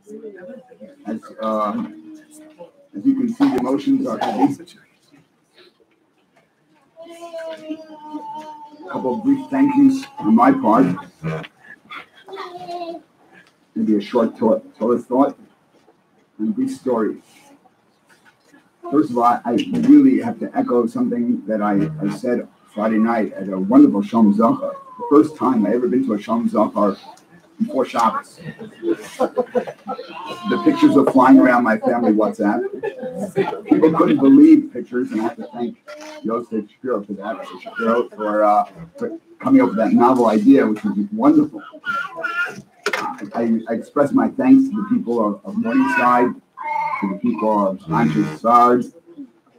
As you can see, the emotions are heavy. A couple of brief thank yous on my part. Maybe a short Torah thought and a brief story. First of all, I really have to echo something that I said Friday night at a wonderful Shalom Zachar. The first time I ever been to a Shalom Zachar before Shabbos. The pictures are flying around my family WhatsApp. People couldn't believe pictures, and I have to thank Yosef Shapiro for that. Shapiro for coming up with that novel idea, which was wonderful. I express my thanks to the people of Morningside, to the people of Anshe Sard,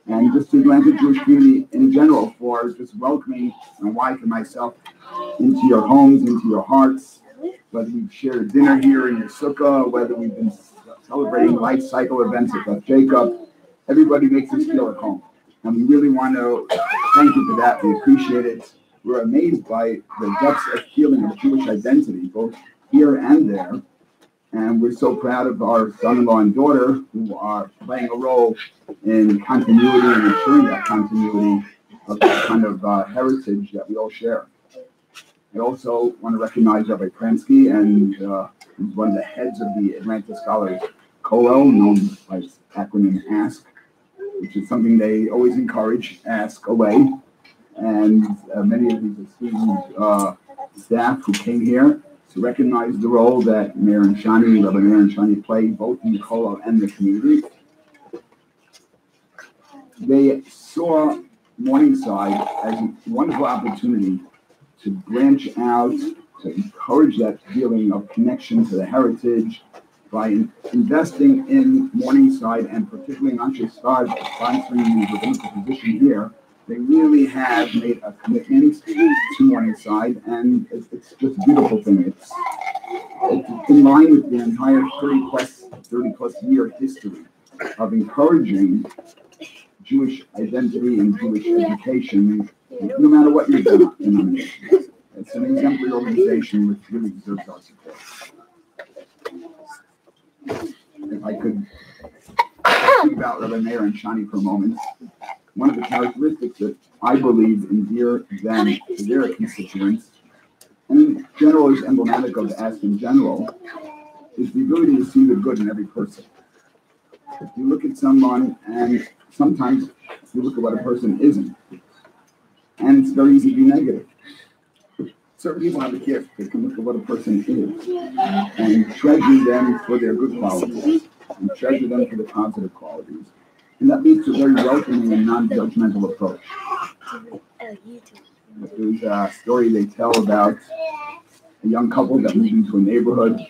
and just to the Atlantic Jewish community in general for just welcoming my wife and myself into your homes, into your hearts. Whether we've shared a dinner here in your sukkah, whether we've been celebrating life cycle events at Beth Jacob, everybody makes us feel at home. And we really want to thank you for that. We appreciate it. We're amazed by the depths of feeling of Jewish identity, both here and there. And we're so proud of our son-in-law and daughter who are playing a role in continuity and ensuring that continuity of that kind of heritage that we all share. I also want to recognize Rabbi Pransky, and he's one of the heads of the Atlanta Scholars Kollel, known by its acronym ASK, which is something they always encourage, ask away. And many of these esteemed staff who came here to recognize the role that Meir and Shani, Rabbi Meir and Shani play both in the Kollel and the community. They saw Morningside as a wonderful opportunity to branch out, to encourage that feeling of connection to the heritage by investing in Morningside and particularly in Anshe Sard, sponsoring the rabbinical position here. They really have made a commitment to Morningside, and it's just a beautiful thing. It's in line with the entire 30 plus year history of encouraging Jewish identity and Jewish education, no matter what your denomination is. It's an exemplary organization which really deserves our support. If I could speak about Rabbi Meir and Shani for a moment, one of the characteristics that I believe endear them to their constituents, and in general is emblematic of ASK in general, is the ability to see the good in every person. If you look at someone, and sometimes you look at what a person isn't, and it's very easy to be negative. Certain people have a gift. They can look at what a person is and treasure them for their good qualities and treasure them for the positive qualities. And that leads to a very welcoming and non-judgmental approach. There's a story they tell about a young couple that moved into a neighborhood.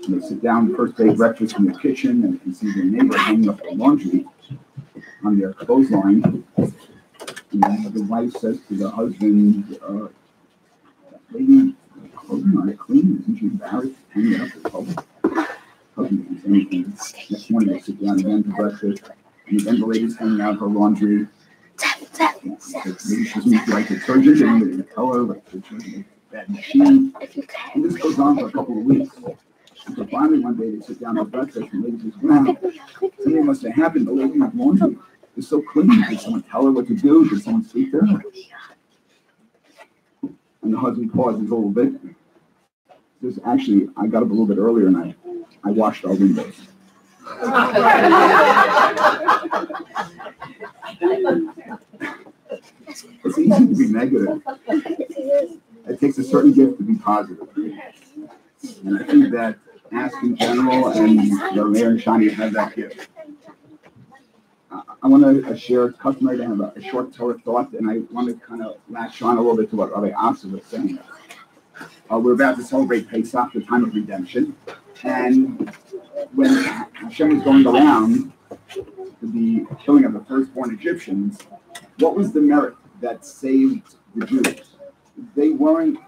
And they sit down first day breakfast in the kitchen and can see their neighbor hanging up the laundry on their clothesline. And the wife says to the husband, lady, clothes aren't clean. Isn't she embarrassed hanging up the clothes? Husband doesn't say anything. Next morning they sit down again for breakfast. And then the lady's hanging out her laundry. Maybe she doesn't like detergent, and they tell her like detergent is a bad machine. And this goes on for a couple of weeks. And so finally one day they sit down for breakfast and the lady says, wow, something must have happened. The lady's laundry is so clean. Did someone tell her what to do? Did someone speak to her? And the husband pauses a little bit. Says, actually, I got up a little bit earlier and I washed our windows. It's easy to be negative. It takes a certain gift to be positive. And I think that ASK in general and Meir and Shani have that gift. I want to share, it's customary to have a short Torah thought, and I want to kind of latch on a little bit to what Rabbi Asa was saying. We're about to celebrate Pesach, the time of redemption. And when Hashem was going around the killing of the firstborn Egyptians, what was the merit that saved the Jews? They weren't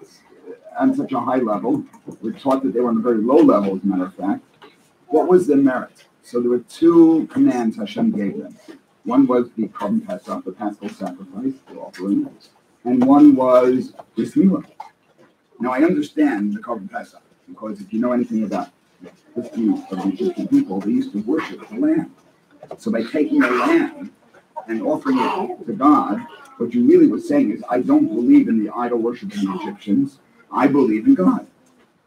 on such a high level. We're taught that they were on a very low level, as a matter of fact. What was the merit? So there were two commands Hashem gave them. One was the Korban Pesach, the Paschal sacrifice, the offering, and one was Bris Milah. Now I understand the Korban Pesach, because if you know anything about history of the Egyptian people, they used to worship the lamb. So by taking the lamb and offering it to God, what you really were saying is, I don't believe in the idol worship of the Egyptians. I believe in God.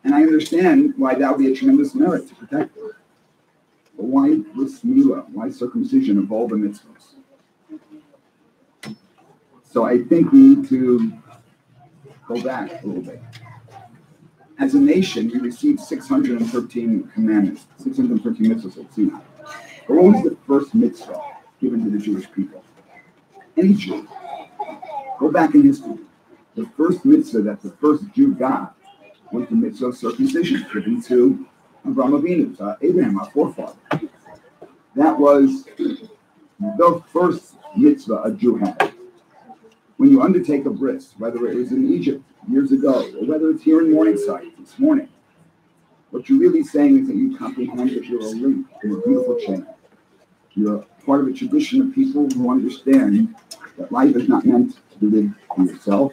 And I understand why that would be a tremendous merit to protect them. But why Bris Milah? Why circumcision of all the mitzvahs? So I think we need to go back a little bit. As a nation, we received 613 commandments, 613 mitzvahs at Sinai. But what was the first mitzvah given to the Jewish people? Any Jew. Go back in history. The first mitzvah that the first Jew got was the mitzvah of circumcision given to Avraham Avinu, to Abraham, our forefather. That was the first mitzvah a Jew had. When you undertake a bris, whether it was in Egypt years ago, or whether it's here in Morningside this morning, what you're really saying is that you comprehend that you're a link in a beautiful chain. You're part of a tradition of people who understand that life is not meant to be lived for yourself,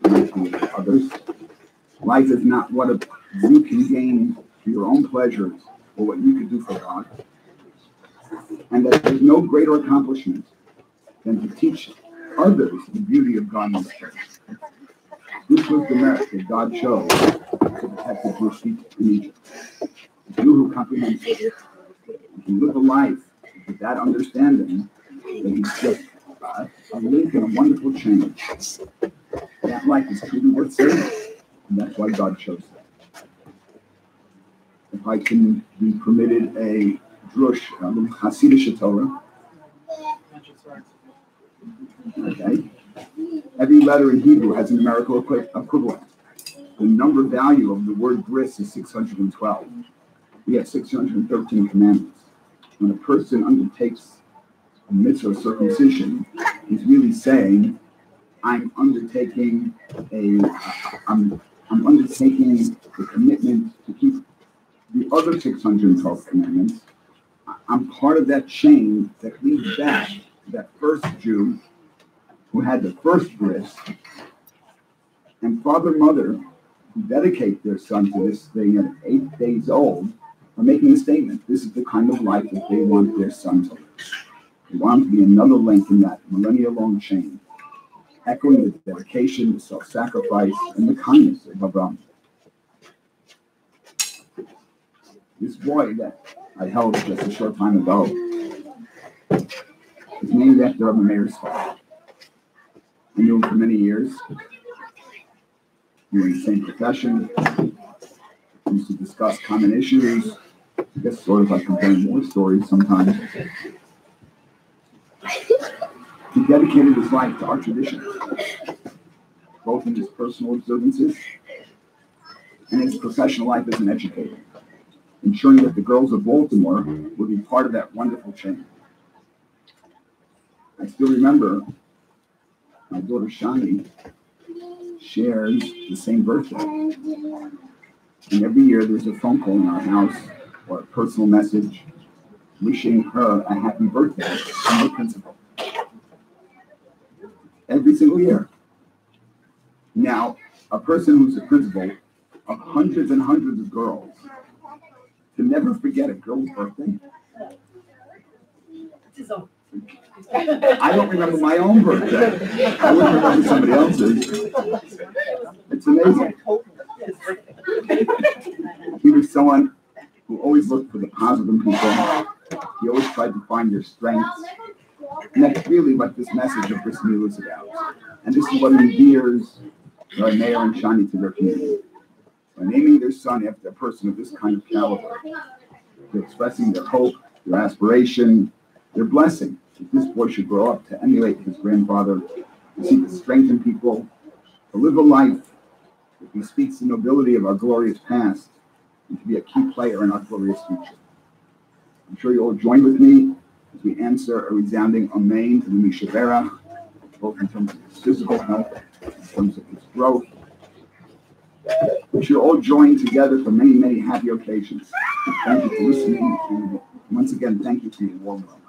or for others. Life is not what you can gain for your own pleasures or what you can do for God. And that there's no greater accomplishment than to teach others the beauty of God in the church. This was the merit that God chose to protect the Jewish people in Egypt. The Jew who comprehends it, if you live a life with that understanding, then he's just a link in a wonderful chain. That life is truly worth saving, and that's why God chose that. If I can be permitted a drush, a little Hasidic Torah. Okay. Every letter in Hebrew has a numerical equivalent. The number value of the word bris is 612. We have 613 commandments. When a person undertakes a mitzvah of circumcision, he's really saying, I'm undertaking the commitment to keep the other 612 commandments. I'm part of that chain that leads back to that first Jew who had the first bris, and father and mother who dedicate their son to this thing at 8 days old are making a statement. This is the kind of life that they want their son to live. They want him to be another link in that millennia-long chain, echoing the dedication, the self-sacrifice, and the kindness of Abraham. This boy that I held just a short time ago is named after Rabbi Meir's father. I knew him for many years. We were in the same profession. We used to discuss common issues. I guess sort of like comparing war stories sometimes. He dedicated his life to our tradition, both in his personal observances and his professional life as an educator, ensuring that the girls of Baltimore would be part of that wonderful chain. I still remember my daughter Shani shares the same birthday. And every year there's a phone call in our house or a personal message wishing her a happy birthday from the principal. Every single year. Now, a person who's a principal of hundreds and hundreds of girls can never forget a girl's birthday. I don't remember my own birthday. I wouldn't remember somebody else's. It's amazing. He was someone who always looked for the positive in people. He always tried to find their strengths. And that's really what this message of Bris Milah is about. And this is what endears our mayor and Shani to their community. By naming their son after a person of this kind of caliber, they're expressing their hope, their aspiration, their blessing. That this boy should grow up to emulate his grandfather, to seek to strengthen people, to live a life that speaks the nobility of our glorious past, and to be a key player in our glorious future. I'm sure you all join with me as we answer a resounding amen to the Mishavera, both in terms of his physical health, in terms of his growth. We should all join together for many, many happy occasions. Thank you for listening, and once again, thank you for your warm welcome.